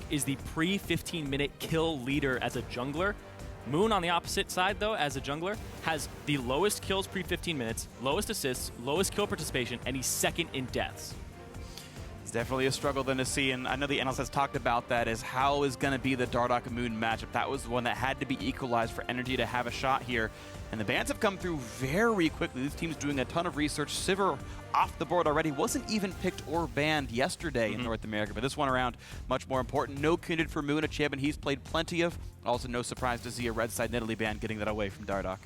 is the pre-15-minute kill leader as a jungler. Moon, on the opposite side, though, as a jungler, has the lowest kills pre-15 minutes, lowest assists, lowest kill participation, and he's second in deaths. It's definitely a struggle then to see, and I know the analyst has talked about that, is how is going to be the Dardoch Moon matchup. That was the one that had to be equalized for NRG to have a shot here. And the bans have come through very quickly. This team's doing a ton of research. Sivir off the board already. Wasn't even picked or banned yesterday in North America, but this one around, much more important. No Kindred for Moon, a champion he's played plenty of. Also, no surprise to see a red side Nidalee ban getting that away from Dardoch.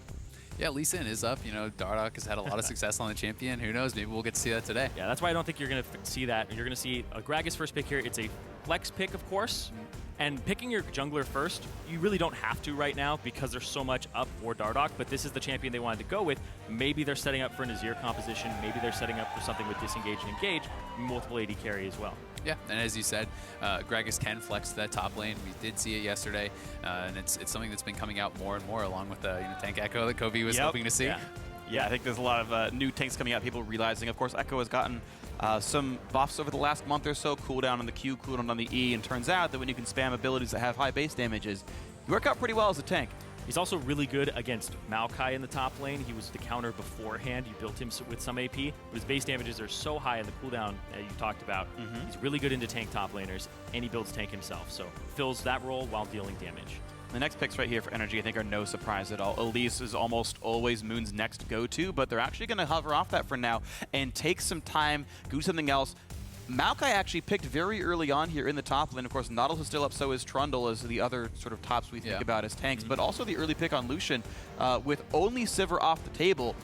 Yeah, Lucian is up. You know, Dardoch has had a lot of success on the champion. Who knows? Maybe we'll get to see that today. Yeah, that's why I don't think you're going to see that. You're going to see a Gragas first pick here. It's a flex pick, of course. And picking your jungler first, you really don't have to right now because there's so much up for Dardoch, but this is the champion they wanted to go with. Maybe they're setting up for an Azir composition. Maybe they're setting up for something with disengage and engage, multiple AD carry as well. Yeah, and as you said, Gragas can flex to that top lane. We did see it yesterday, and it's something that's been coming out more and more along with the tank Ekko that Kobe was hoping to see. Yeah, I think there's a lot of new tanks coming out, people realizing. Of course, Ekko has gotten some buffs over the last month or so, cooldown on the Q, cooldown on the E, and turns out that when you can spam abilities that have high base damages, you work out pretty well as a tank. He's also really good against Maokai in the top lane. He was the counter beforehand. You built him with some AP, but his base damages are so high in the cooldown that you talked about. He's really good into tank top laners, and he builds tank himself, so fills that role while dealing damage. The next picks right here for NRG I think are no surprise at all. Elise is almost always Moon's next go-to, but they're actually going to hover off that for now and take some time, do something else. Maokai actually picked very early on here in the top lane. Of course, Nautilus is still up, so is Trundle as the other sort of tops we think about as tanks, but also the early pick on Lucian with only Sivir off the table.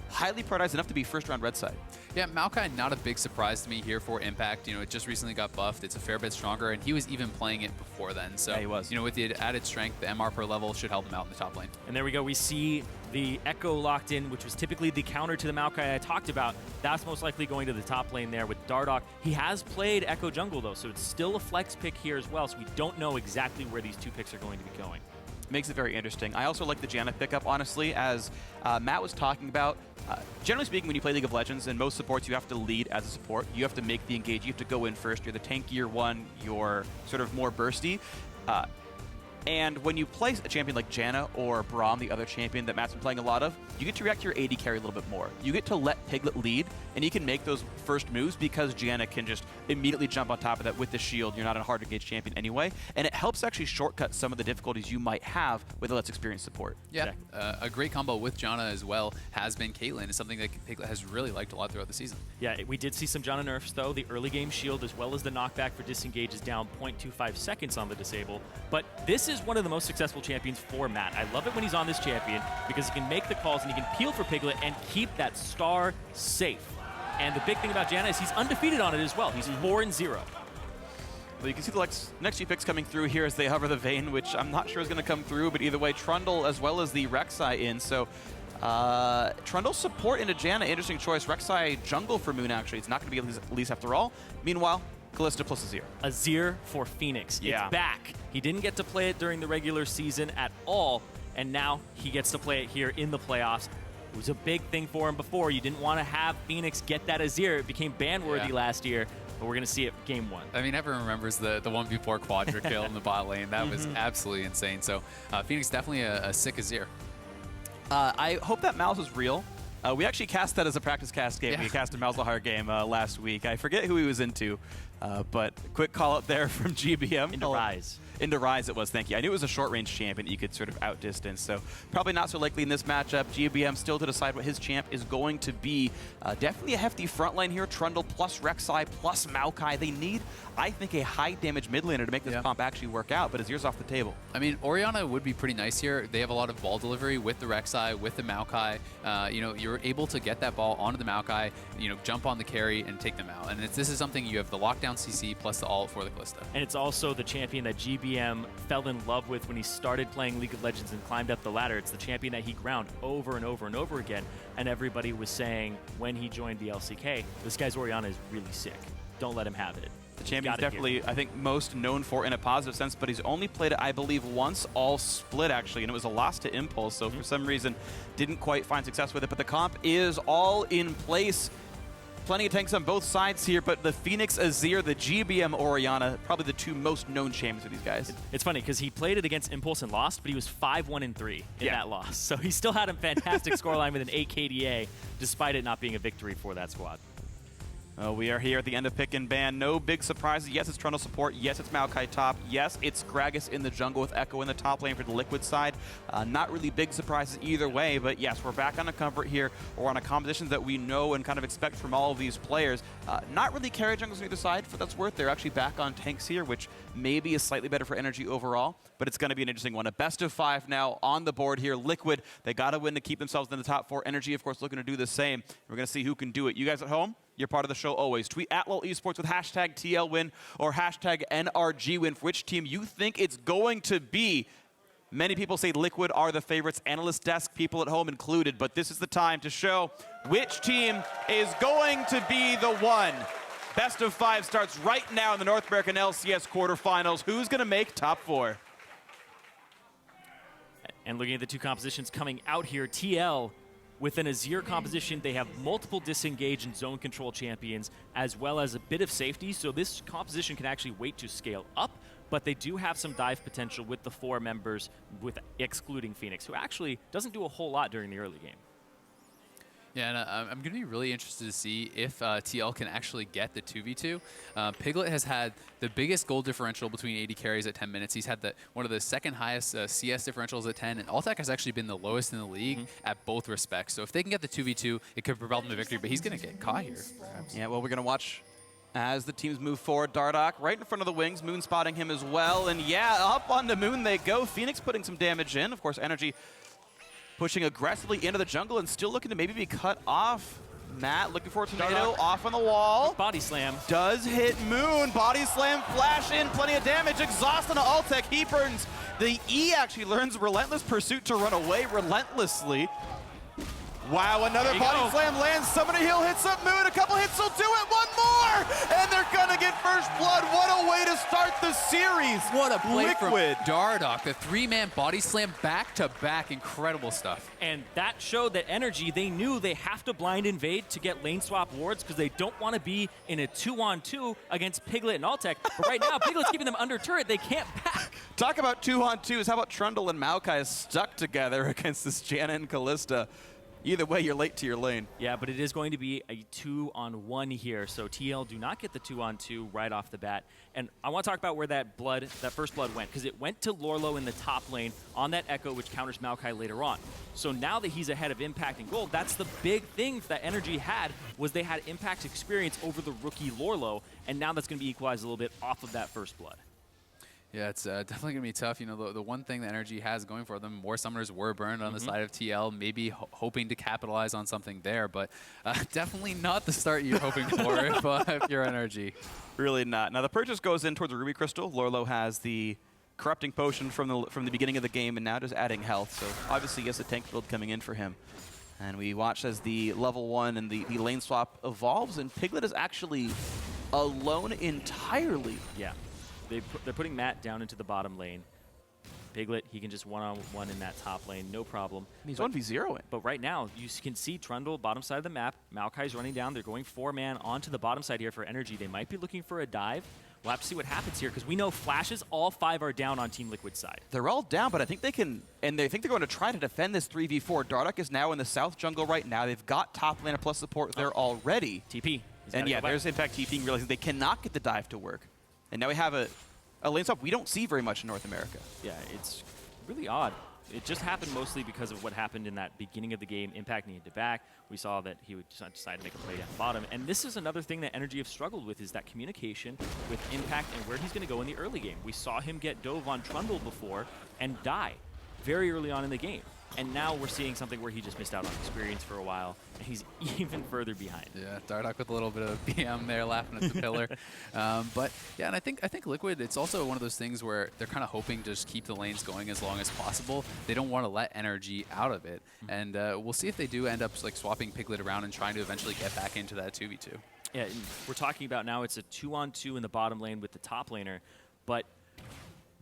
Highly prioritized enough to be first-round red side. Yeah, Maokai, not a big surprise to me here for Impact. You know, it just recently got buffed. It's a fair bit stronger, and he was even playing it before then. So, yeah, he was. You know, with the added strength, the MR per level should help him out in the top lane. And there we go. We see the Ekko locked in, which was typically the counter to the Maokai I talked about. That's most likely going to the top lane there with Dardoch. He has played Ekko jungle, though, so it's still a flex pick here as well, so we don't know exactly where these two picks are going to be going. Makes it very interesting. I also like the Janna pickup, honestly, as Matt was talking about. Generally speaking, when you play League of Legends, in most supports, you have to lead as a support. You have to make the engage. You have to go in first. You're the tankier one. You're sort of more bursty. And when you play a champion like Janna or Braum, the other champion that Matt's been playing a lot of, you get to react to your AD carry a little bit more. You get to let Piglet lead, and he can make those first moves because Janna can just immediately jump on top of that with the shield. You're not a hard-to-engage champion anyway, and it helps actually shortcut some of the difficulties you might have with a less experienced support. Yeah, a great combo with Janna as well has been Caitlyn. It's something that Piglet has really liked a lot throughout the season. Yeah, we did see some Janna nerfs, though. The early game shield as well as the knockback for disengage is down 0.25 seconds on the disable, but this is one of the most successful champions for Matt. I love it when he's on this champion because he can make the calls and he can peel for Piglet and keep that star safe. And the big thing about Janna is he's undefeated on it as well. He's 4-0. Well, you can see the next few picks coming through here as they hover the Vayne, which I'm not sure is going to come through, but either way, Trundle as well as the Rek'Sai in. So Trundle support into Janna, interesting choice. Rek'Sai jungle for Moon, actually. It's not going to be Elise after all. Meanwhile, Kalista plus Azir. Azir for FeniX. Yeah. It's back. He didn't get to play it during the regular season at all, and now he gets to play it here in the playoffs. It was a big thing for him before. You didn't want to have FeniX get that Azir. It became ban-worthy last year, but we're going to see it game one. I mean, everyone remembers the 1v4 quadra kill in the bot lane. That was absolutely insane. So FeniX definitely a sick Azir. I hope that Mouse is real. We actually cast that as a practice cast game. Yeah. We cast a Malzahar game last week. I forget who he was into, but quick call out there from GBM. Into Rise. Into Rise it was, thank you. I knew it was a short-range champion you could sort of outdistance, so probably not so likely in this matchup. GBM still to decide what his champ is going to be. Definitely a hefty front line here. Trundle plus Rek'Sai plus Maokai. They need, I think, a high-damage mid laner to make this comp actually work out, but Azir's off the table. I mean, Orianna would be pretty nice here. They have a lot of ball delivery with the Rek'Sai, with the Maokai. You know, you're able to get that ball onto the Maokai, you know, jump on the carry and take them out. And this is something you have the lockdown CC plus the ult for the Kalista. And it's also the champion that GBM fell in love with when he started playing League of Legends and climbed up the ladder. It's the champion that he ground over and over and over again. And everybody was saying when he joined the LCK, this guy's Orianna is really sick. Don't let him have it. The champion's definitely, I think, most known for in a positive sense, but he's only played it, I believe, once all split, actually, and it was a loss to Impulse, so for some reason didn't quite find success with it. But the comp is all in place. Plenty of tanks on both sides here, but the FeniX Azir, the GBM Orianna, probably the two most known champions of these guys. It's funny because he played it against Impulse and lost, but he was 5-1-3 in that loss. So he still had a fantastic scoreline with an 8 KDA, despite it not being a victory for that squad. We are here at the end of Pick and Ban. No big surprises. Yes, it's Trundle support. Yes, it's Maokai top. Yes, it's Gragas in the jungle with Ekko in the top lane for the Liquid side. Not really big surprises either way, but yes, we're back on a comfort here. We're on a composition that we know and kind of expect from all of these players. Not really carry jungles on either side, for that's worth. They're actually back on tanks here, which maybe is slightly better for NRG overall, but it's going to be an interesting one. A best of 5 now on the board here. Liquid, they got to win to keep themselves in the top 4. NRG, of course, looking to do the same. We're going to see who can do it. You guys at home? You're part of the show always. Tweet at LOL eSports with hashtag TLWin or hashtag NRGWin for which team you think it's going to be. Many people say Liquid are the favorites, analyst desk people at home included, but this is the time to show which team is going to be the one. Best of 5 starts right now in the North American LCS quarterfinals. Who's going to make top 4? And looking at the two compositions coming out here, TL with an Azir composition, they have multiple disengage and zone control champions, as well as a bit of safety, so this composition can actually wait to scale up, but they do have some dive potential with the 4 members, with excluding FeniX, who actually doesn't do a whole lot during the early game. Yeah, and I'm going to be really interested to see if TL can actually get the 2v2. Piglet has had the biggest goal differential between AD carries at 10 minutes. He's had one of the second highest CS differentials at 10, and Altec has actually been the lowest in the league at both respects. So if they can get the 2v2, it could propel them to victory, but he's going to get caught here, perhaps. Yeah, well, we're going to watch as the teams move forward. Dardoch right in front of the wings, Moon spotting him as well, and yeah, up on the Moon they go. FeniX putting some damage in. Of course, NRG pushing aggressively into the jungle and still looking to maybe be cut off. Matt looking for a tornado off on the wall. Body slam. Does hit Moon. Body slam, flash in, plenty of damage. Exhaust on Altec. He burns. The E actually learns Relentless Pursuit to run away relentlessly. Wow, another body slam lands. Somebody Hill hits up Moon. A couple hits will do it. One more! And they're gonna get first blood. What a way to start the series. What a play Liquid. from Dardoch. The 3-man body slam back-to-back. Incredible stuff. And that showed that NRG, they knew they have to blind invade to get lane swap wards because they don't want to be in a 2-on-2 against Piglet and Altec. But right now, Piglet's keeping them under turret. They can't back. Talk about 2-on-2s. How about Trundle and Maokai stuck together against this Janna and Kalista? Either way, you're late to your lane. Yeah, but it is going to be a 2-on-1 here, so TL do not get the 2-on-2 right off the bat. And I want to talk about where that first blood went, because it went to Lourlo in the top lane on that Ekko, which counters Maokai later on. So now that he's ahead of Impact and Gold, that's the big thing that NRG had, was they had Impact experience over the rookie Lourlo, and now that's going to be equalized a little bit off of that first blood. Yeah, it's definitely going to be tough. You know, the one thing that NRG has going for them, more summoners were burned on the side of TL, maybe hoping to capitalize on something there, but definitely not the start you're hoping for if you're NRG. Really not. Now, the purchase goes in towards the Ruby Crystal. Lourlo has the Corrupting Potion from the beginning of the game, and now just adding health. So, obviously, yes, a tank build coming in for him. And we watch as the level 1 and the lane swap evolves, and Piglet is actually alone entirely. Yeah. They're putting Matt down into the bottom lane. Piglet, he can just one-on-one in that top lane, no problem. He's 1v0ing. But right now, you can see Trundle, bottom side of the map. Maokai's running down. They're going 4-man onto the bottom side here for NRG. They might be looking for a dive. We'll have to see what happens here, because we know flashes, all 5 are down on Team Liquid side. They're all down, but I think they can, and they think they're going to try to defend this 3v4. Dardoch is now in the south jungle right now. They've got top laner plus support there already. TP. And yeah, there's in fact TPing, realizing they cannot get the dive to work. And now we have a lane swap we don't see very much in North America. Yeah, it's really odd. It just happened mostly because of what happened in that beginning of the game. Impact needed to back. We saw that he would decide to make a play down bottom. And this is another thing that NRG have struggled with, is that communication with Impact and where he's going to go in the early game. We saw him get dove on Trundle before and die very early on in the game. And now we're seeing something where he just missed out on experience for a while, and he's even further behind. Yeah, Dardoch with a little bit of BM there, laughing at the pillar. But yeah, and I think Liquid, it's also one of those things where they're kind of hoping to just keep the lanes going as long as possible. They don't want to let NRG out of it, and we'll see if they do end up like swapping Piglet around and trying to eventually get back into that 2v2. Yeah, and we're talking about now it's a 2-on-2 in the bottom lane with the top laner, but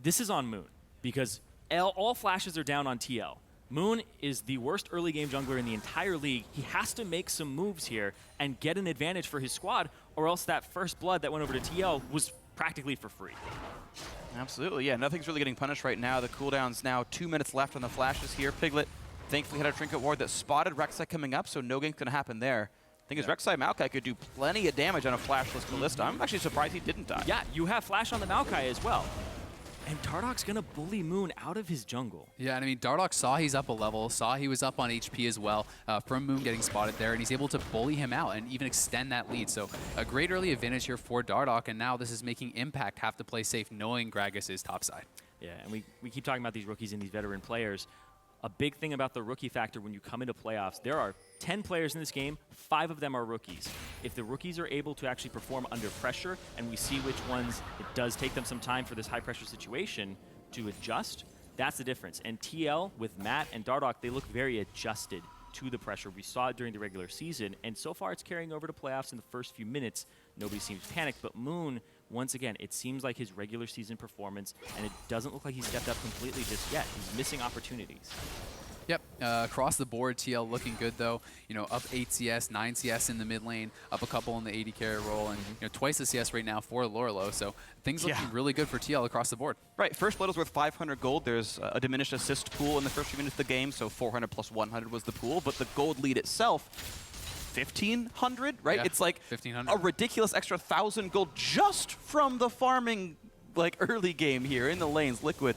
this is on Moon because all flashes are down on TL. Moon is the worst early game jungler in the entire league. He has to make some moves here and get an advantage for his squad, or else that first blood that went over to TL was practically for free. Absolutely, yeah. Nothing's really getting punished right now. The cooldown's now 2 minutes left on the flashes here. Piglet thankfully had a Trinket Ward that spotted Rek'Sai coming up, so no game's going to happen there. The thing is, Rek'Sai Maokai could do plenty of damage on a flashless Kalista. I'm actually surprised he didn't die. Yeah, you have flash on the Maokai as well. And Dardoch's going to bully Moon out of his jungle. Yeah, and I mean, Dardoch saw he's up a level, saw he was up on HP as well from Moon getting spotted there, and he's able to bully him out and even extend that lead. So a great early advantage here for Dardoch, and now this is making Impact have to play safe knowing Gragas is topside. Yeah, and we keep talking about these rookies and these veteran players. A big thing about the rookie factor when you come into playoffs, there are 10 players in this game, 5 of them are rookies. If the rookies are able to actually perform under pressure, and we see which ones it does take them some time for this high pressure situation to adjust, that's the difference. And TL with Matt and Dardoch, they look very adjusted to the pressure. We saw it during the regular season, and so far it's carrying over to playoffs in the first few minutes. Nobody seems panicked, but Moon, once again, it seems like his regular season performance, and it doesn't look like he's stepped up completely just yet. He's missing opportunities. Yep, across the board, TL looking good though. You know, up 8 CS, 9 CS in the mid lane, up a couple in the AD carry role, and you know, twice the CS right now for Lourlo. So things looking really good for TL across the board. Right, first blood is worth 500 gold. There's a diminished assist pool in the first few minutes of the game, so 400 plus 100 was the pool, but the gold lead itself, 1,500, right? Yeah, it's like 1,500. a ridiculous extra 1,000 gold just from the farming, like, early game here in the lanes. Liquid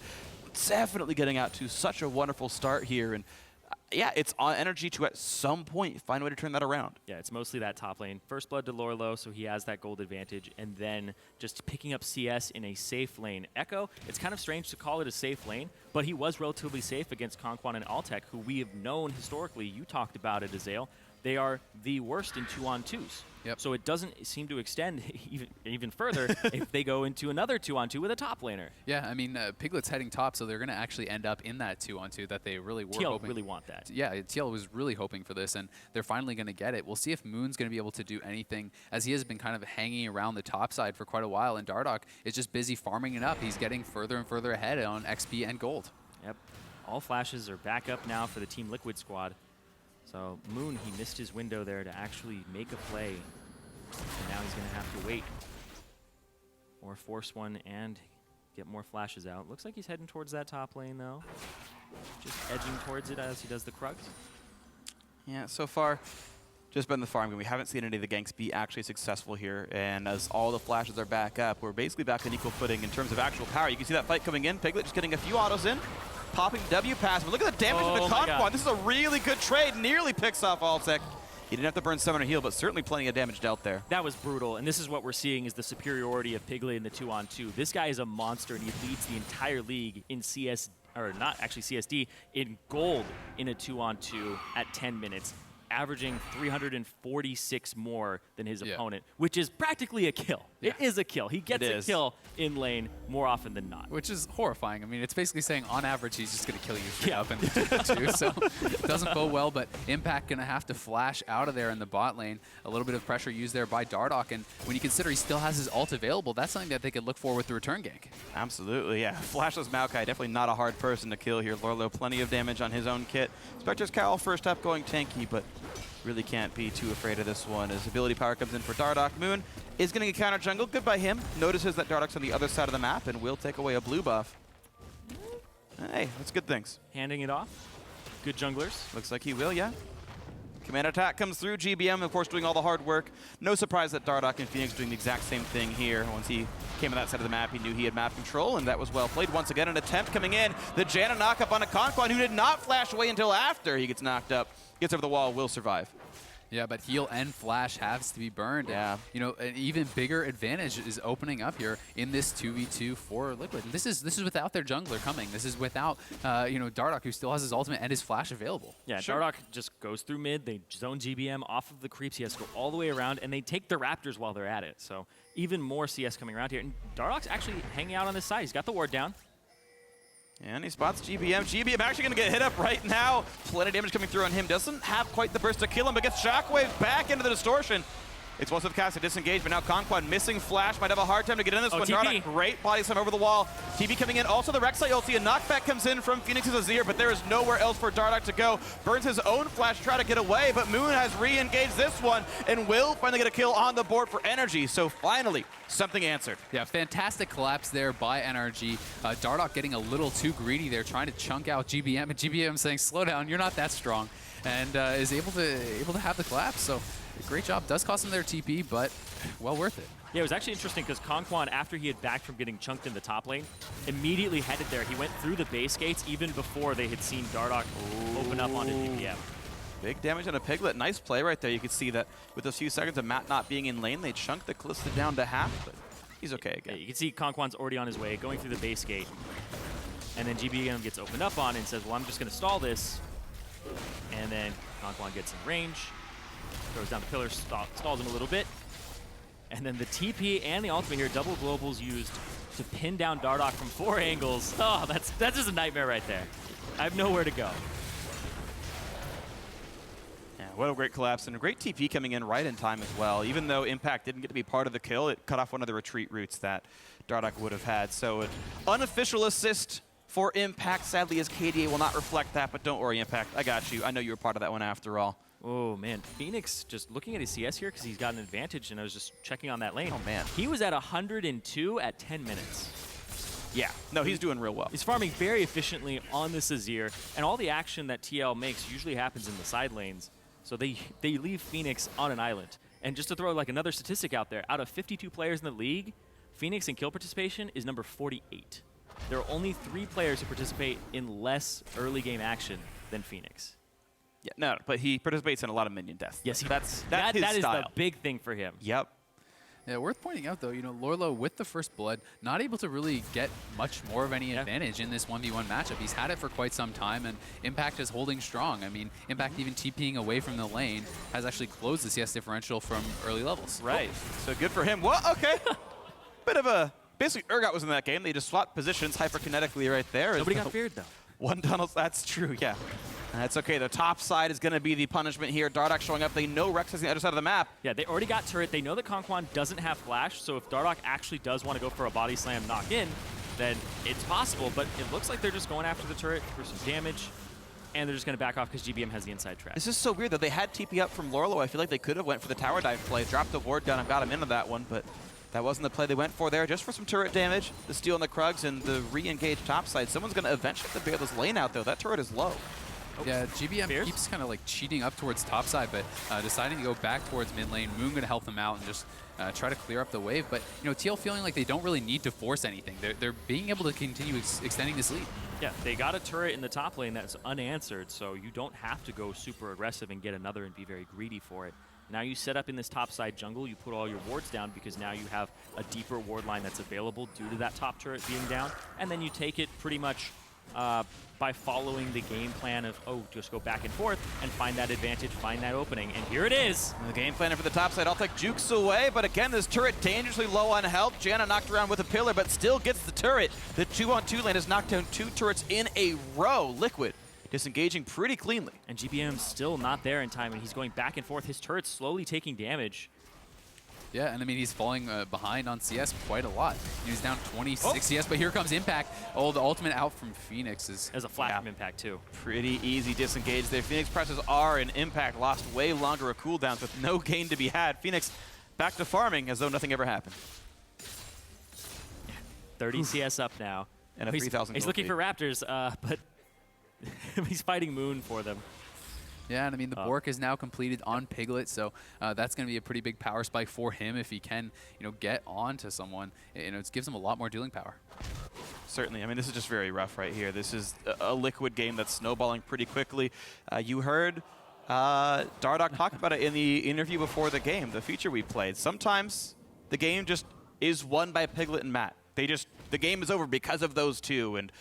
definitely getting out to such a wonderful start here, and yeah, it's on NRG to at some point find a way to turn that around. Yeah, it's mostly that top lane. First blood to Lourlo, so he has that gold advantage, and then just picking up CS in a safe lane. Ekko, it's kind of strange to call it a safe lane, but he was relatively safe against KonKwon and Altec, who we have known historically. You talked about it, Azael. They are the worst in 2-on-2s. Yep. So it doesn't seem to extend even further if they go into another 2-on-2 with a top laner. Yeah, I mean, Piglet's heading top, so they're going to actually end up in that 2-on-2 that they really were hoping. TL really want that. Yeah, TL was really hoping for this, and they're finally going to get it. We'll see if Moon's going to be able to do anything, as he has been kind of hanging around the top side for quite a while, and Dardoch is just busy farming it up. He's getting further and further ahead on XP and gold. Yep. All flashes are back up now for the Team Liquid squad. So Moon, he missed his window there to actually make a play. And now he's going to have to wait or force one and get more flashes out. Looks like he's heading towards that top lane, though. Just edging towards it as he does the Krugs. Yeah, so far, just been the farm game. We haven't seen any of the ganks be actually successful here. And as all the flashes are back up, we're basically back on equal footing in terms of actual power. You can see that fight coming in. Piglet just getting a few autos in. Popping W pass, but look at the damage into KonKwon. This is a really good trade. Nearly picks off Altec. He didn't have to burn Summoner Heal, but certainly plenty of damage dealt there. That was brutal, and this is what we're seeing is the superiority of Piglet in the 2-on-2. This guy is a monster, and he leads the entire league in CS, or not actually CSD, in gold in a 2-on-2 at 10 minutes, averaging 346 more than his opponent, which is practically a kill. It is a kill. He gets a kill in lane more often than not. Which is horrifying. I mean, it's basically saying on average he's just going to kill you straight up in the 2-on-2, so it doesn't go well, but Impact going to have to flash out of there in the bot lane. A little bit of pressure used there by Dardoch, and when you consider he still has his ult available, that's something that they could look for with the return gank. Absolutely, yeah. Flashless Maokai, definitely not a hard person to kill here. Lourlo, plenty of damage on his own kit. Spectre's Cowl first up going tanky, but really can't be too afraid of this one. As ability power comes in for Dardoch. Moon is going to get counter jungle. Good by him. Notices that Dardoch's on the other side of the map and will take away a blue buff. Hey, that's good things. Handing it off. Good junglers. Looks like he will, yeah. Command attack comes through. GBM, of course, doing all the hard work. No surprise that Dardoch and FeniX doing the exact same thing here. Once he came on that side of the map, he knew he had map control, and that was well played. Once again, an attempt coming in. The Janna knock up on a KonKwon who did not flash away until after he gets knocked up. Gets over the wall, will survive. Yeah, but heal and flash has to be burned. Yeah. And, you know, an even bigger advantage is opening up here in this 2v2 for Liquid. This is without their jungler coming. This is without, you know, Dardoch, who still has his ultimate and his flash available. Yeah, sure. Dardoch just goes through mid. They zone GBM off of the creeps. He has to go all the way around, and they take the Raptors while they're at it. So even more CS coming around here. And Dardoch's actually hanging out on this side. He's got the ward down. And he spots GBM. GBM actually going to get hit up right now. Plenty of damage coming through on him. Doesn't have quite the burst to kill him, but gets Shockwave back into the distortion. Explosive cast, a disengage, but now KonKwon missing flash, might have a hard time to get in this one. TP. Dardoch, great body slam over the wall. TP coming in, also the Rek'Sai ulti, a knockback comes in from FeniX's Azir, but there is nowhere else for Dardoch to go. Burns his own flash, try to get away, but Moon has re-engaged this one, and will finally get a kill on the board for NRG, so finally, something answered. Yeah, fantastic collapse there by NRG. Dardoch getting a little too greedy there, trying to chunk out GBM, and GBM saying, slow down, you're not that strong, and is able to have the collapse, so great job. Does cost him their TP, but well worth it. Yeah, it was actually interesting because KonKwon, after he had backed from getting chunked in the top lane, immediately headed there. He went through the base gates even before they had seen Dardoch open up onto GBM. Big damage on a Piglet. Nice play right there. You could see that with those few seconds of Matt not being in lane, they chunked the Kalista down to half, but he's okay again. Yeah, you can see KonKwon's already on his way, going through the base gate. And then GBM gets opened up on and says, well, I'm just going to stall this. And then KonKwon gets in range, throws down the pillar, stalls him a little bit. And then the TP and the ultimate here, double globals used to pin down Dardoch from 4 angles. Oh, that's just a nightmare right there. I have nowhere to go. Yeah, what a great collapse, and a great TP coming in right in time as well. Even though Impact didn't get to be part of the kill, it cut off one of the retreat routes that Dardoch would have had. So an unofficial assist for Impact, sadly, as KDA will not reflect that, but don't worry, Impact, I got you. I know you were part of that one after all. Oh, man. FeniX just looking at his CS here because he's got an advantage, and I was just checking on that lane. Oh, man. He was at 102 at 10 minutes. Yeah, no, he's doing real well. He's farming very efficiently on this Azir, and all the action that TL makes usually happens in the side lanes. So they leave FeniX on an island. And just to throw like another statistic out there, out of 52 players in the league, FeniX in kill participation is number 48. There are only 3 players who participate in less early game action than FeniX. Yeah, no, but he participates in a lot of minion deaths. Yes, that is the style. big thing for him. Yep. Yeah, worth pointing out, though, you know, Lourlo with the first blood, not able to really get much more of any advantage in this 1v1 matchup. He's had it for quite some time, and Impact is holding strong. I mean, Impact even TPing away from the lane has actually closed the CS differential from early levels. Right. So good for him. Well, okay. Bit of a... Basically, Urgot was in that game. They just swapped positions hyperkinetically right there. Nobody got feared, though. One tunnel. That's true, yeah. That's okay. The top side is going to be the punishment here. Dardoch showing up. They know Rex is on the other side of the map. Yeah, they already got turret. They know that KonKwon doesn't have flash, so if Dardoch actually does want to go for a body slam knock in, then it's possible, but it looks like they're just going after the turret for some damage, and they're just going to back off because GBM has the inside track. This is so weird, though. They had TP up from Lourlo. I feel like they could have went for the tower dive play, dropped the ward gun, and got him into that one, but that wasn't the play they went for there. Just for some turret damage, the steal on the Krugs, and the re-engage top side. Someone's going to eventually have to bail this lane out, though. That turret is low. Yeah, GBM Fierce? keeps kind of like cheating up towards top side, but deciding to go back towards mid lane. Moon going to help them out and just try to clear up the wave. But, you know, TL feeling like they don't really need to force anything. They're being able to continue extending this lead. Yeah, they got a turret in the top lane that's unanswered, so you don't have to go super aggressive and get another and be very greedy for it. Now you set up in this top side jungle, you put all your wards down because now you have a deeper ward line that's available due to that top turret being down, and then you take it pretty much by following the game plan of, oh, just go back and forth and find that advantage, find that opening, and here it is. And the game plan for the top side, Altec jukes away, but again, this turret dangerously low on health. Janna knocked around with a pillar, but still gets the turret. The 2-on-2 lane has knocked down 2 turrets in a row. Liquid disengaging pretty cleanly. And GBM's still not there in time, and he's going back and forth. His turret's slowly taking damage. Yeah, and I mean, he's falling behind on CS quite a lot. He's down 26 CS, but here comes Impact. Oh, the ultimate out from FeniX is... As a flat from Impact, too. Pretty easy disengage there. FeniX presses R, and Impact lost way longer of cooldowns with no gain to be had. FeniX back to farming as though nothing ever happened. 30 CS up now. And a 3,000 He's looking for Raptors, but he's fighting Moon for them. Yeah, and I mean, the Bork is now completed on Piglet, so that's going to be a pretty big power spike for him if he can, you know, get onto someone. You know, it gives him a lot more dealing power. Certainly. I mean, this is just very rough right here. This is a Liquid game that's snowballing pretty quickly. You heard Dardoch talk about it in the interview before the game, the feature we played. Sometimes the game just is won by Piglet and Matt. The game is over because of those two. And,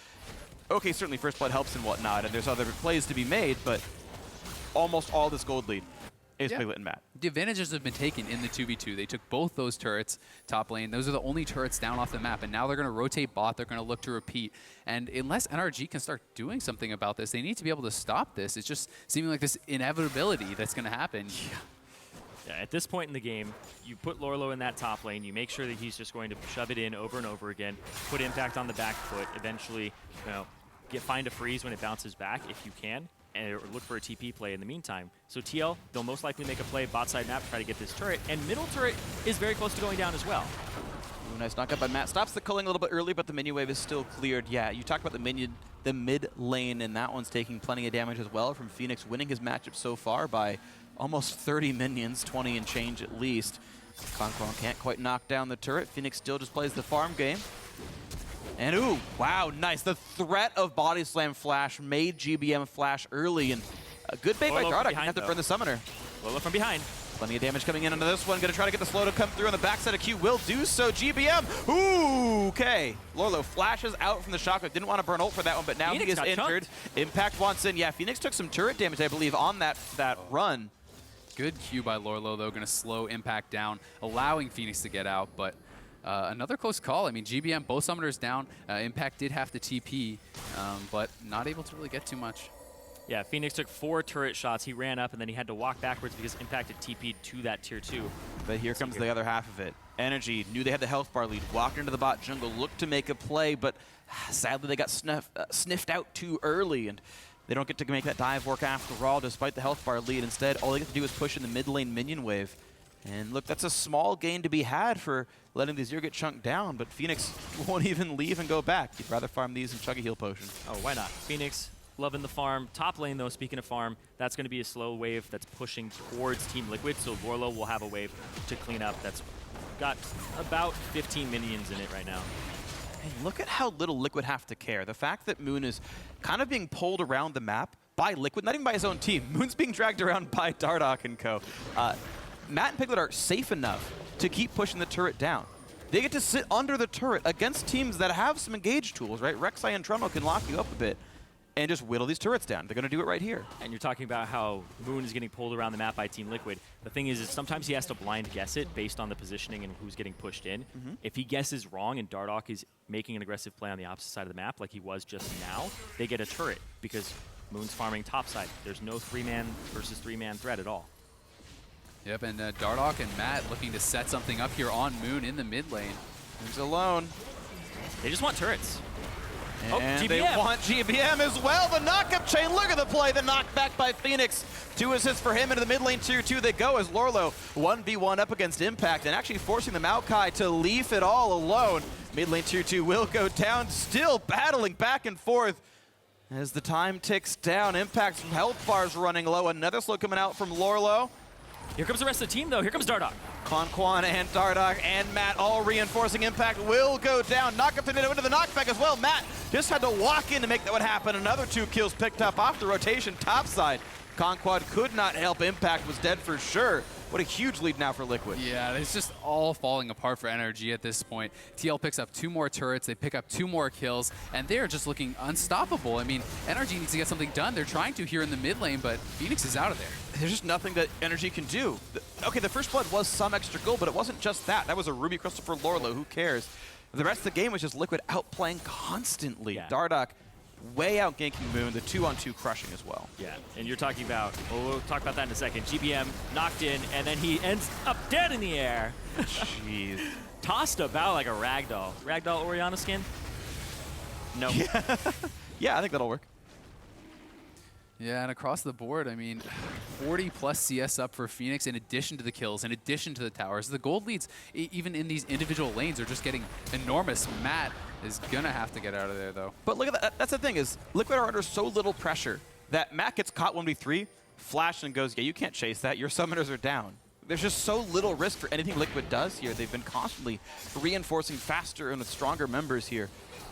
okay, certainly First Blood helps and whatnot, and there's other plays to be made, but almost all this gold lead is Piglet and Matt. The advantages have been taken in the 2v2. They took both those turrets top lane. Those are the only turrets down off the map, and now they're going to rotate bot. They're going to look to repeat. And unless NRG can start doing something about this, they need to be able to stop this. It's just seeming like this inevitability that's going to happen. Yeah, at this point in the game, you put Lourlo in that top lane, you make sure that he's just going to shove it in over and over again, put Impact on the back foot, eventually, find a freeze when it bounces back if you can, and look for a TP play in the meantime. So TL, they'll most likely make a play bot side map, try to get this turret, and middle turret is very close to going down as well. Ooh, nice knockup by Matt. Stops the culling a little bit early, but the minion wave is still cleared. Yeah, you talked about the mid lane, and that one's taking plenty of damage as well from FeniX, winning his matchup so far by almost 30 minions, 20 and change at least. KonKwon can't quite knock down the turret. FeniX still just plays the farm game. And ooh, wow, nice. The threat of body slam flash made GBM flash early, and a good bait by Dardoch. Have to burn the summoner. Lourlo from behind. Plenty of damage coming in into this one. Gonna try to get the slow to come through on the backside of Q. Will do so. GBM. Ooh, okay. Lourlo flashes out from the shotgun. Didn't want to burn ult for that one, but now FeniX he is injured. Impact wants in. Yeah, FeniX took some turret damage, I believe, on that run. Good Q by Lourlo, though, going to slow Impact down, allowing FeniX to get out, but another close call. I mean, GBM, both summoners down. Impact did have to TP, but not able to really get too much. Yeah, FeniX took 4 turret shots. He ran up, and then he had to walk backwards because Impact had TP'd to that tier 2. But here comes the other half of it. NRG knew they had the health bar lead, walked into the bot jungle, looked to make a play, but sadly they got sniffed out too early, and they don't get to make that dive work after all, despite the health bar lead. Instead, all they get to do is push in the mid lane minion wave. And look, that's a small gain to be had for letting the Azir get chunked down, but FeniX won't even leave and go back. You'd rather farm these and chug a heal potion. Oh, why not? FeniX loving the farm. Top lane, though, speaking of farm, that's going to be a slow wave that's pushing towards Team Liquid, so Lourlo will have a wave to clean up that's got about 15 minions in it right now. And look at how little Liquid have to care. The fact that Moon is kind of being pulled around the map by Liquid, not even by his own team. Moon's being dragged around by Dardoch and co. Matt and Piglet are safe enough to keep pushing the turret down. They get to sit under the turret against teams that have some engage tools, right? Rek'Sai and Trundle can lock you up a bit and just whittle these turrets down. They're going to do it right here. And you're talking about how Moon is getting pulled around the map by Team Liquid. The thing is sometimes he has to blind guess it based on the positioning and who's getting pushed in. If he guesses wrong and Dardoch is making an aggressive play on the opposite side of the map like he was just now, they get a turret because Moon's farming topside. There's no 3-man versus 3-man threat at all. Yep, and Dardoch and Matt looking to set something up here on Moon in the mid lane. Moon's alone. They just want turrets. And they want GBM as well. The knockup chain, look at the play. The knockback by FeniX. 2 assists for him into the mid lane. Tier 2 they go as Lourlo 1v1 up against Impact and actually forcing the Maokai to leave it all alone. Mid lane Tier 2 will go down, still battling back and forth. As the time ticks down, Impact's health bar's running low. Another slow coming out from Lourlo. Here comes the rest of the team, though. Here comes Dardoch. KonKwon and Dardoch and Matt all reinforcing. Impact will go down. Knockup into the knockback as well. Matt just had to walk in to make that one happen. Another 2 kills picked up off the rotation topside. KonKwon could not help. Impact was dead for sure. What a huge lead now for Liquid. Yeah, it's just all falling apart for NRG at this point. TL picks up 2 more turrets, they pick up 2 more kills, and they're just looking unstoppable. I mean, NRG needs to get something done. They're trying to here in the mid lane, but FeniX is out of there. There's just nothing that NRG can do. Okay, the first blood was some extra gold, but it wasn't just that. That was a Ruby Crystal for Lourlo. Who cares? The rest of the game was just Liquid outplaying constantly. Yeah. Dardoch way out ganking Moon, the 2-on-2 crushing as well. Yeah, and you're talking about, well, we'll talk about that in a second. GBM knocked in, and then he ends up dead in the air. Jeez. Tossed about like a ragdoll. Ragdoll Orianna skin? No. Yeah, I think that'll work. Yeah, and across the board, I mean, 40 plus CS up for FeniX in addition to the kills, in addition to the towers. The gold leads, even in these individual lanes, are just getting enormous. Matt is going to have to get out of there, though. But look at that. That's the thing is, Liquid are under so little pressure that Matt gets caught 1v3, flashes and goes, yeah, you can't chase that. Your summoners are down. There's just so little risk for anything Liquid does here. They've been constantly reinforcing faster and with stronger members here.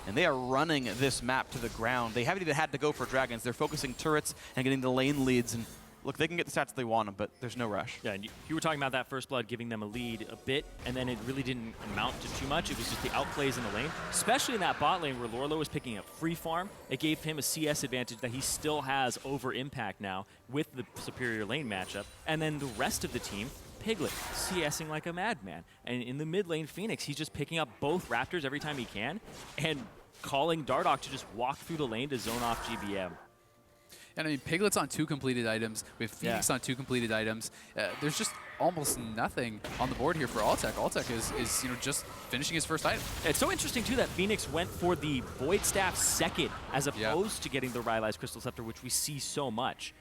And they are running this map to the ground. They haven't even had to go for dragons. They're focusing turrets and getting the lane leads. And look, they can get the stats they want them, but there's no rush. Yeah, and you were talking about that first blood giving them a lead a bit, and then it really didn't amount to too much. It was just the outplays in the lane, especially in that bot lane where Lourlo was picking up free farm. It gave him a CS advantage that he still has over Impact now with the superior lane matchup. And then the rest of the team, Piglet, CSing like a madman. And in the mid lane, FeniX, he's just picking up both Raptors every time he can, and calling Dardoch to just walk through the lane to zone off GBM. And I mean, Piglet's on 2 completed items. We have FeniX on 2 completed items. There's just almost nothing on the board here for Altec. Altec is just finishing his first item. It's so interesting, too, that FeniX went for the Void Staff second as opposed to getting the Rylai's Crystal Scepter, which we see so much.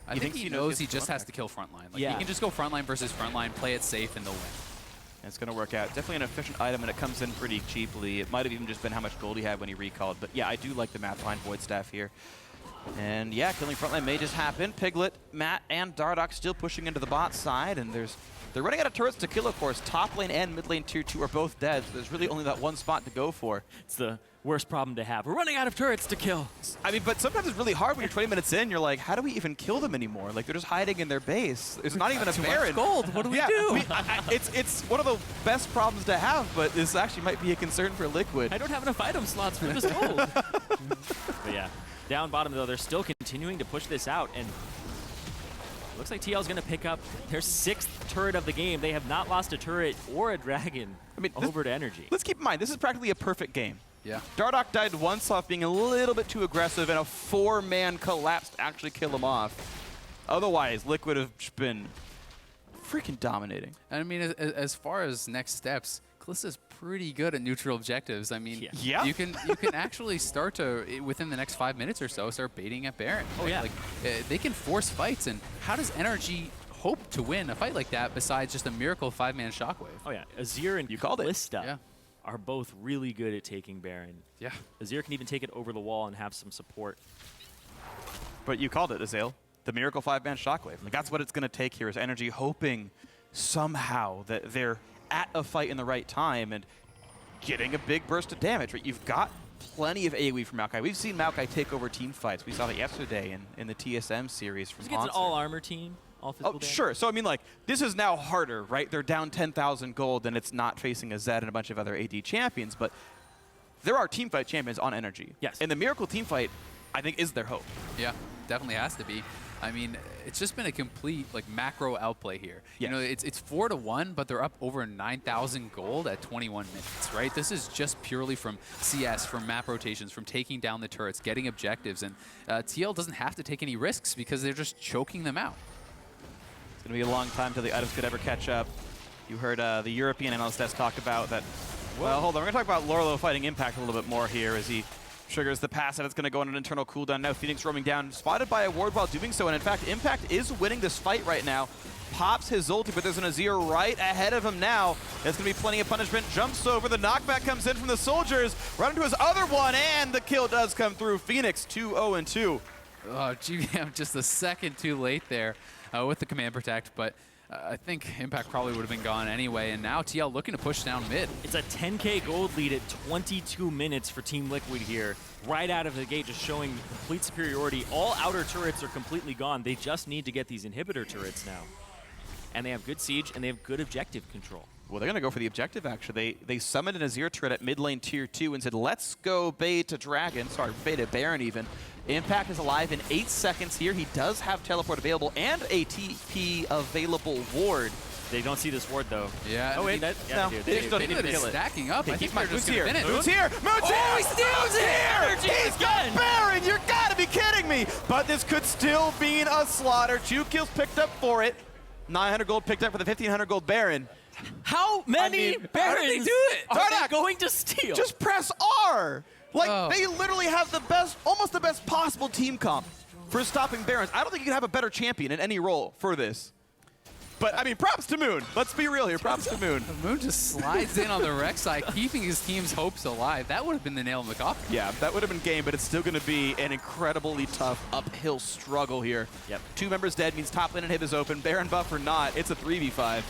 I think he knows he just has to kill frontline. Like, he can just go frontline versus frontline, play it safe, and they'll win. It's going to work out. Definitely an efficient item, and it comes in pretty cheaply. It might have even just been how much gold he had when he recalled. But yeah, I do like the math behind Void Staff here. And yeah, killing frontline may just happen. Piglet, Matt, and Dardoch still pushing into the bot side, and they're running out of turrets to kill, of course. Top lane and mid lane tier 2 are both dead, so there's really only that one spot to go for. It's the worst problem to have. We're running out of turrets to kill. I mean, but sometimes it's really hard when you're 20 minutes in. You're like, how do we even kill them anymore? Like, they're just hiding in their base. It's not even a Baron. Gold. What do we do? It's one of the best problems to have, but this actually might be a concern for Liquid. I don't have enough item slots for this gold. But yeah, down bottom, though, they're still continuing to push this out, and looks like TL is going to pick up their 6th turret of the game. They have not lost a turret or a dragon over to NRG. Let's keep in mind, this is practically a perfect game. Yeah. Dardoch died once off being a little bit too aggressive, and a 4-man collapse to actually kill him off. Otherwise, Liquid have just been freaking dominating. And I mean, as far as next steps, Kalista's pretty good at neutral objectives. I mean, you can actually start to, within the next 5 minutes or so, start baiting at Baron. Oh yeah. Like, they can force fights, and how does NRG hope to win a fight like that besides just a miracle 5-man shockwave? Oh yeah, Azir and Kalista are both really good at taking Baron. Yeah. Azir can even take it over the wall and have some support. But you called it, Azael. The miracle 5-man shockwave. Like, that's what it's going to take here, is NRG hoping somehow that they're at a fight in the right time and getting a big burst of damage. Right? You've got plenty of AoE from Maokai. We've seen Maokai take over team fights. We saw that yesterday in the TSM series from It's an all-armor team. All physical damage. Sure. So, I mean, like, this is now harder, right? They're down 10,000 gold, and it's not facing a Zed and a bunch of other AD champions, but there are teamfight champions on NRG. Yes. And the Miracle teamfight, I think, is their hope. Yeah, definitely has to be. I mean, it's just been a complete, like, macro outplay here. Yes. You know, it's 4-1, but they're up over 9,000 gold at 21 minutes, right? This is just purely from CS, from map rotations, from taking down the turrets, getting objectives, and TL doesn't have to take any risks because they're just choking them out. It's going to be a long time till the items could ever catch up. You heard the European analyst desk talk about that. Well, hold on. We're going to talk about Lourlo fighting Impact a little bit more here as he triggers the pass, and it's going to go on an internal cooldown. Now FeniX roaming down, spotted by a ward while doing so, and in fact, Impact is winning this fight right now. Pops his ulti, but there's an Azir right ahead of him now. There's going to be plenty of punishment. Jumps over, the knockback comes in from the soldiers, right into his other one, and the kill does come through. FeniX 2-0-2. Oh, GVM just a second too late there with the command protect, but I think Impact probably would have been gone anyway, and now TL looking to push down mid. It's a 10K gold lead at 22 minutes for Team Liquid here. Right out of the gate, just showing complete superiority. All outer turrets are completely gone. They just need to get these inhibitor turrets now. And they have good siege, and they have good objective control. Well, they're going to go for the objective, actually. They summoned an Azir turret at mid lane tier 2 and said, let's go beta dragon. Sorry, beta Baron even. Impact is alive in 8 seconds here. He does have teleport available and a TP available ward. They don't see this ward, though. Yeah. Oh, wait. No. They just don't Piglet is stacking up. I think they're just going to finish. Moon's here! Moon's here! He steals it! He's got Baron! You're gotta be kidding me! But this could still be a slaughter. 2 kills picked up for it. 900 gold picked up for the 1,500 gold Baron. How many Barons how did they do it? are they going to steal? Just press R! Like, they literally have the best, almost the best possible team comp for stopping Barons. I don't think you can have a better champion in any role for this. But, I mean, props to Moon. Let's be real here. Props to Moon. Moon just slides in on the Rek'Sai, keeping his team's hopes alive. That would have been the nail in the coffin. Yeah, that would have been game, but it's still going to be an incredibly tough uphill struggle here. Yep. 2 members dead means top lane and hit is open. Baron buff or not, it's a 3v5.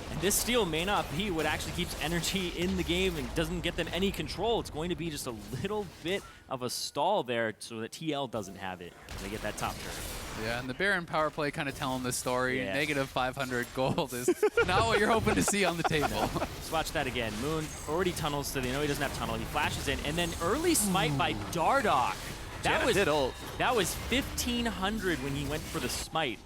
And this steal may not be what actually keeps NRG in the game and doesn't get them any control. It's going to be just a little bit of a stall there so that TL doesn't have it when they get that top turret. Yeah, and the Baron power play kind of telling this story. Yeah. Negative 500 gold is not what you're hoping to see on the table. Let's watch that again. Moon already tunnels, so they know he doesn't have tunnel. He flashes in, and then early smite by Dardoch. That was 1,500 when he went for the smite.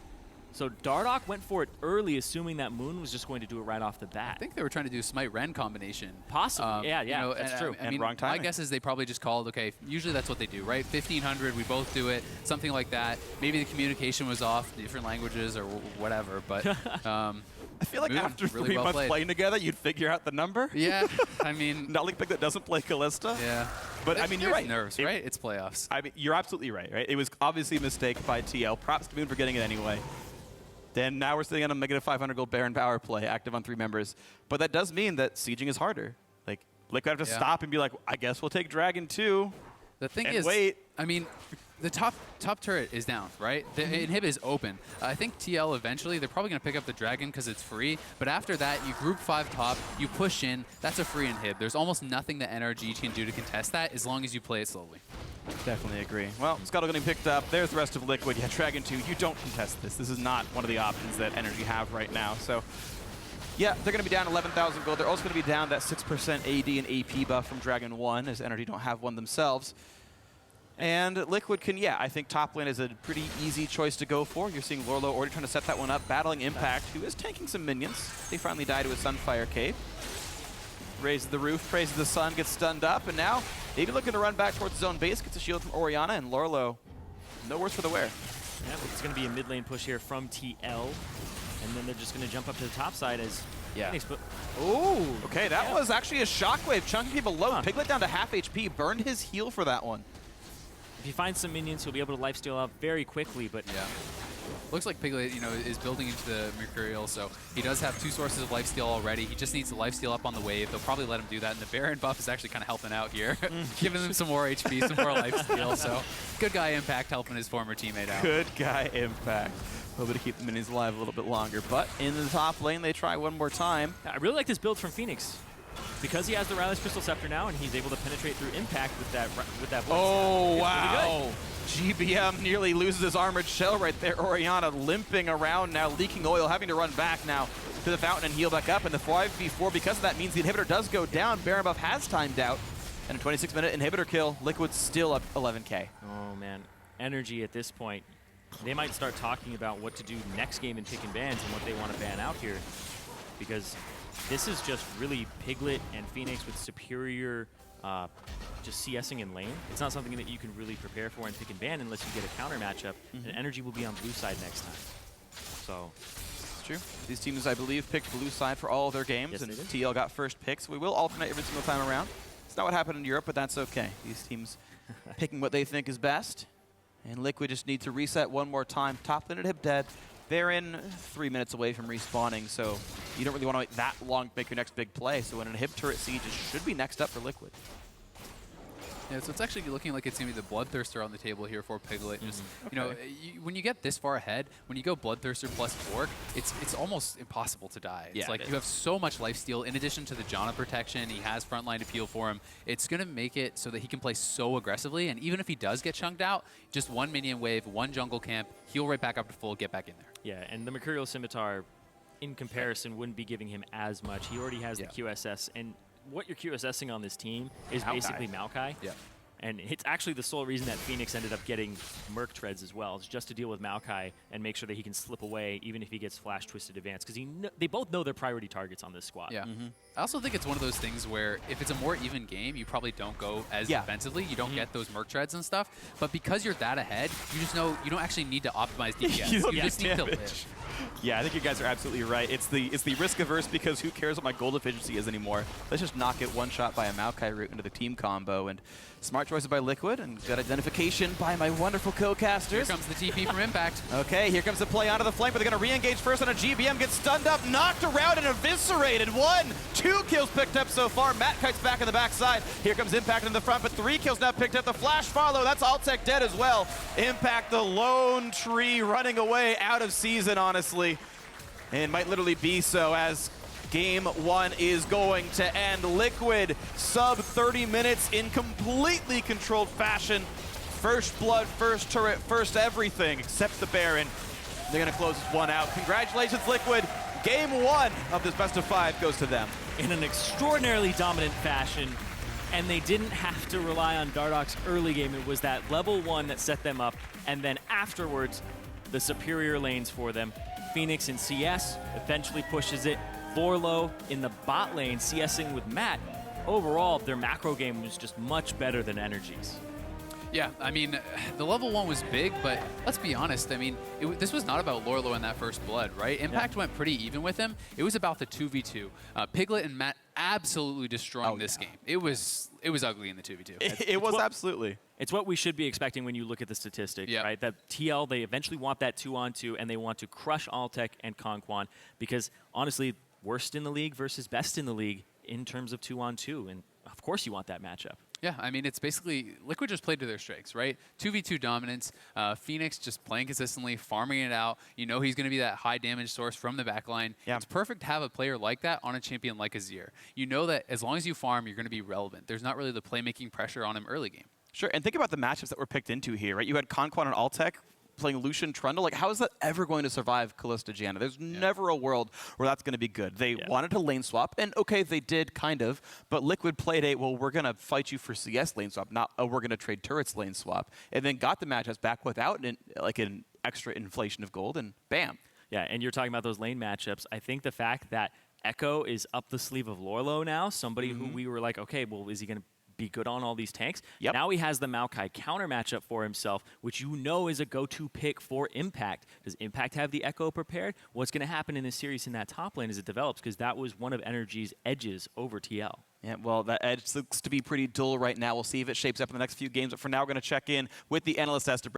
So Dardoch went for it early, assuming that Moon was just going to do it right off the bat. I think they were trying to do Smite Ren combination. Possibly, yeah, that's true. I mean, wrong timing. my guess is they probably just called, okay, usually that's what they do, right? 1500, we both do it, something like that. Maybe the communication was off, different languages or whatever, but I feel like Moon, after really 3 well months played. playing together, you'd figure out the number. Yeah, I mean, Not like Piglet doesn't play Kalista. yeah. But I mean, you're right. Nerves, right? It's playoffs. I mean, you're absolutely right, right? It was obviously a mistake by TL. Props to Moon for getting it anyway. Then now we're sitting on a negative 500 gold Baron power play, active on 3 members. But that does mean that sieging is harder. Like, Liquid have to stop and be like, I guess we'll take Dragon 2. The thing And is, wait. I mean, the top turret is down, right? The inhib is open. I think TL eventually, they're probably going to pick up the Dragon because it's free. But after that, you group 5 top, you push in, that's a free inhib. There's almost nothing that NRG can do to contest that as long as you play it slowly. Definitely agree. Well, Scuttle getting picked up. There's the rest of Liquid. Yeah, Dragon 2, you don't contest this. This is not one of the options that NRG have right now. So, yeah, they're going to be down 11,000 gold. They're also going to be down that 6% AD and AP buff from Dragon 1, as NRG don't have one themselves. And Liquid can, yeah, I think top lane is a pretty easy choice to go for. You're seeing Lourlo already trying to set that one up, battling Impact, who is tanking some minions. They finally die to a Sunfire Cave. Raises the roof, praises the sun, gets stunned up, and now maybe looking to run back towards his own base, gets a shield from Orianna, and Lourlo, no worse for the wear. Yeah, it's going to be a mid lane push here from TL, and then they're just going to jump up to the top side as FeniX. Ooh, okay, that was actually a shockwave, chunking people low. Piglet down to half HP, burned his heal for that one. If he finds some minions, he'll be able to lifesteal up very quickly, but Yeah. Looks like Piglet, is building into the Mercurial, so he does have 2 sources of lifesteal already. He just needs to lifesteal up on the wave. They'll probably let him do that, and the Baron buff is actually kind of helping out here, giving him some more HP, some more lifesteal. So good guy Impact helping his former teammate out. Good guy Impact. Hoping to keep the minions alive a little bit longer, but in the top lane, they try one more time. I really like this build from FeniX. Because he has the Riley's Crystal Scepter now, and he's able to penetrate through Impact with that voice. Oh, It's wow. really good. GBM nearly loses his armored shell right there. Orianna limping around now, leaking oil, having to run back now to the fountain and heal back up. And the 5v4, because of that, means the inhibitor does go down. Baron buff has timed out. And a 26-minute inhibitor kill. Liquid's still up 11k. Oh, man. Energy at this point. They might start talking about what to do next game in pick and bans and what they want to ban out here. Because this is just really Piglet and FeniX with superior just CSing in lane. It's not something that you can really prepare for in pick and ban unless you get a counter matchup, and Energy will be on blue side next time. So It's true. These teams, I believe, picked blue side for all of their games, Yes, and they did. TL got first picks. We will alternate every single time around. It's not what happened in Europe, but that's okay. These teams picking what they think is best. And Liquid just need to reset one more time. Top lane hip dead. They're in 3 minutes away from respawning, so you don't really want to wait that long to make your next big play. So when an inhib turret siege should be next up for Liquid. Yeah, so it's actually looking like it's going to be the Bloodthirster on the table here for Piglet. Just, when you get this far ahead, when you go Bloodthirster plus Fork, it's almost impossible to die. It's Yeah, like you have so much lifesteal in addition to the Janna protection. He has frontline appeal for him. It's going to make it so that he can play so aggressively, and even if he does get chunked out, just 1 minion wave, 1 jungle camp, heal right back up to full, get back in there. yeah, and the Mercurial Scimitar, in comparison, wouldn't be giving him as much. He already has the QSS, and what you're QSSing on this team is Maokai. basically Maokai. Yeah. And it's actually the sole reason that FeniX ended up getting Merc Treads as well. It's just to deal with Maokai and make sure that he can slip away even if he gets Flash Twisted Advance. Because they both know their priority targets on this squad. Yeah. I also think it's one of those things where if it's a more even game, you probably don't go as defensively. You don't get those Merc Treads and stuff. But because you're that ahead, you just know you don't actually need to optimize DPS. You don't just get need to damage. live. Yeah, I think you guys are absolutely right. It's the risk averse because who cares what my gold efficiency is anymore? Let's just knock it one shot by a Maokai route into the team combo. And smart choices by Liquid and good identification by my wonderful co-casters. Here comes the TP from Impact. Okay, here comes the play onto the flank, but they're going to re-engage first on a GBM, gets stunned up, knocked around, and eviscerated. 2 kills picked up so far. Matt Kite's back on the backside. Here comes Impact in the front, but 3 kills now picked up. The flash follow, that's Altec dead as well. Impact, the lone tree, running away out of season, honestly. And might literally be so as Game 1 is going to end. Liquid, sub 30 minutes in completely controlled fashion. First blood, first turret, first everything except the Baron. They're going to close this one out. Congratulations, Liquid. Game 1 of this best of 5 goes to them. In an extraordinarily dominant fashion, and they didn't have to rely on Dardoch's early game. It was that level 1 that set them up, and then afterwards, the superior lanes for them. FeniX in CS, eventually pushes it. Lourlo in the bot lane, CSing with Matt. Overall, their macro game was just much better than NRG's. Yeah, I mean, the level 1 was big, but let's be honest. I mean, this was not about Lourlo in that first blood, right? Impact went pretty even with him. It was about the 2v2. Piglet and Matt absolutely destroying this game. It was ugly in the 2v2. It was absolutely. It's what we should be expecting when you look at the statistics, right? That TL, they eventually want that 2-on-2, and they want to crush Altec and KonKwon because, honestly, worst in the league versus best in the league in terms of 2-on-2, and of course you want that matchup. Yeah, I mean, it's basically, Liquid just played to their strengths, right? 2v2 dominance, FeniX just playing consistently, farming it out. You know he's going to be that high damage source from the backline. Yeah. It's perfect to have a player like that on a champion like Azir. You know that as long as you farm, you're going to be relevant. There's not really the playmaking pressure on him early game. Sure, and think about the matchups that were picked into here, right? You had KonKwon and Altec playing Lucian, Trundle. Like, how is that ever going to survive Kalista, Janna? There's never a world where that's going to be good. They wanted to lane swap, and okay, they did kind of, but Liquid played a, well, we're going to fight you for CS lane swap, not we're going to trade turrets lane swap, and then got the matchups back without an extra inflation of gold, and bam. Yeah, and you're talking about those lane matchups. I think the fact that Ekko is up the sleeve of Lourlo now, somebody who we were like, okay, well, is he going to be good on all these tanks? Now he has the Maokai counter matchup for himself, which you know is a go-to pick for Impact. Does Impact have the Ekko prepared? What's going to happen in this series in that top lane as it develops? Because that was one of NRG's edges over TL. Yeah, well, that edge looks to be pretty dull right now. We'll see if it shapes up in the next few games. But for now, we're going to check in with the analyst to